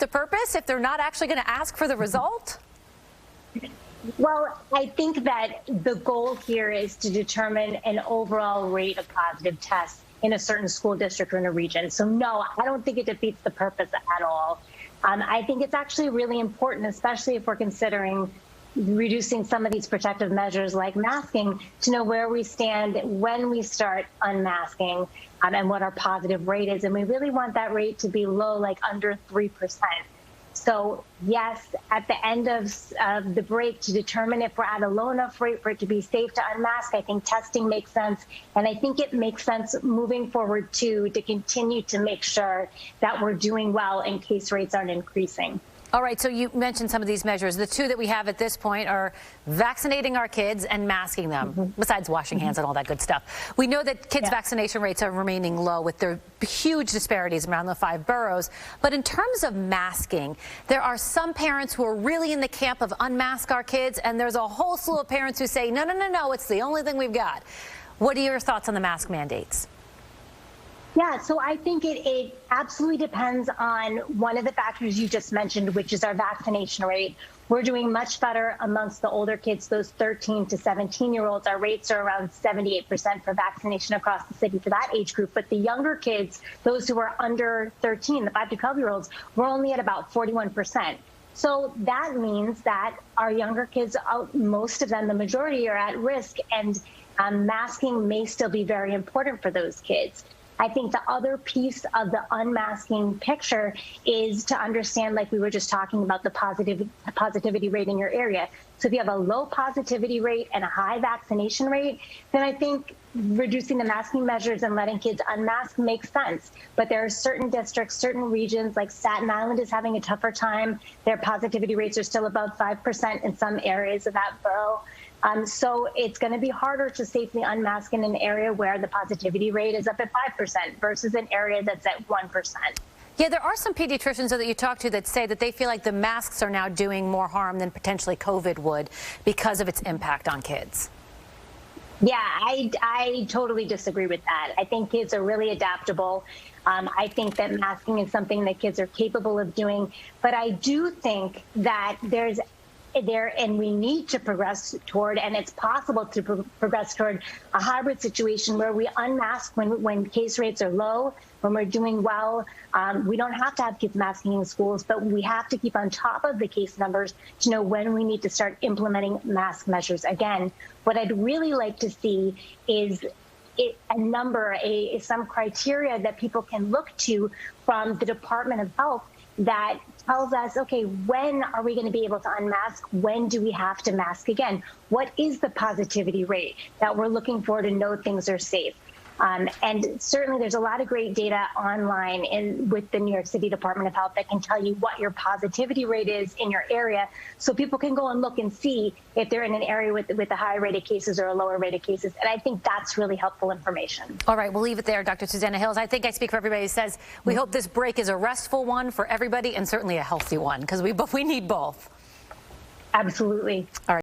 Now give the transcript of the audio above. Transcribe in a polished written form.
the purpose if they're not actually going to ask for the result? Well, I think that the goal here is to determine an overall rate of positive tests in a certain school district or in a region. So no, I don't think it defeats the purpose at all. I think it's actually really important, especially if we're considering reducing some of these protective measures like masking, to know where we stand when we start unmasking and what our positive rate is. And we really want that rate to be low, like under 3%. So yes, at the end of the break, to determine if we're at a low enough rate for it to be safe to unmask, I think testing makes sense. And I think it makes sense moving forward, too, to continue to make sure that we're doing well and case rates aren't increasing. All right, so you mentioned some of these measures. The two that we have at this point are vaccinating our kids and masking them, besides washing hands and all that good stuff. We know that kids' vaccination rates are remaining low with their huge disparities around the 5 boroughs. But in terms of masking, there are some parents who are really in the camp of unmask our kids, and there's a whole slew of parents who say, no, no, no, no, it's the only thing we've got. What are your thoughts on the mask mandates? Yeah, so I think it absolutely depends on one of the factors you just mentioned, which is our vaccination rate. We're doing much better amongst the older kids, those 13 to 17-year-olds. Our rates are around 78% for vaccination across the city for that age group. But the younger kids, those who are under 13, the 5 to 12-year-olds, we're only at about 41%. So that means that our younger kids, most of them, the majority, are at risk, and masking may still be very important for those kids. I think the other piece of the unmasking picture is to understand, like we were just talking about, the positivity rate in your area. So if you have a low positivity rate and a high vaccination rate, then I think reducing the masking measures and letting kids unmask makes sense. But there are certain districts, certain regions, like Staten Island is having a tougher time. Their positivity rates are still above 5% in some areas of that borough. So it's going to be harder to safely unmask in an area where the positivity rate is up at 5% versus an area that's at 1%. Yeah, there are some pediatricians that you talk to that say that they feel like the masks are now doing more harm than potentially COVID would because of its impact on kids. Yeah, I totally disagree with that. I think kids are really adaptable. I think that masking is something that kids are capable of doing. But I do think that and we need to progress toward, and it's possible to progress toward a hybrid situation where we unmask when case rates are low, when we're doing well. We don't have to have kids masking in schools, but we have to keep on top of the case numbers to know when we need to start implementing mask measures again. What I'd really like to see is some criteria that people can look to from the Department of Health that tells us, okay, when are we going to be able to unmask? When do we have to mask again? What is the positivity rate that we're looking for to know things are safe? And certainly there's a lot of great data online with the New York City Department of Health that can tell you what your positivity rate is in your area, so people can go and look and see if they're in an area with a high rate of cases or a lower rate of cases. And I think that's really helpful information. All right, we'll leave it there, Dr. Susanna Hills. I think I speak for everybody who says we hope this break is a restful one for everybody and certainly a healthy one, because we need both. Absolutely. All right.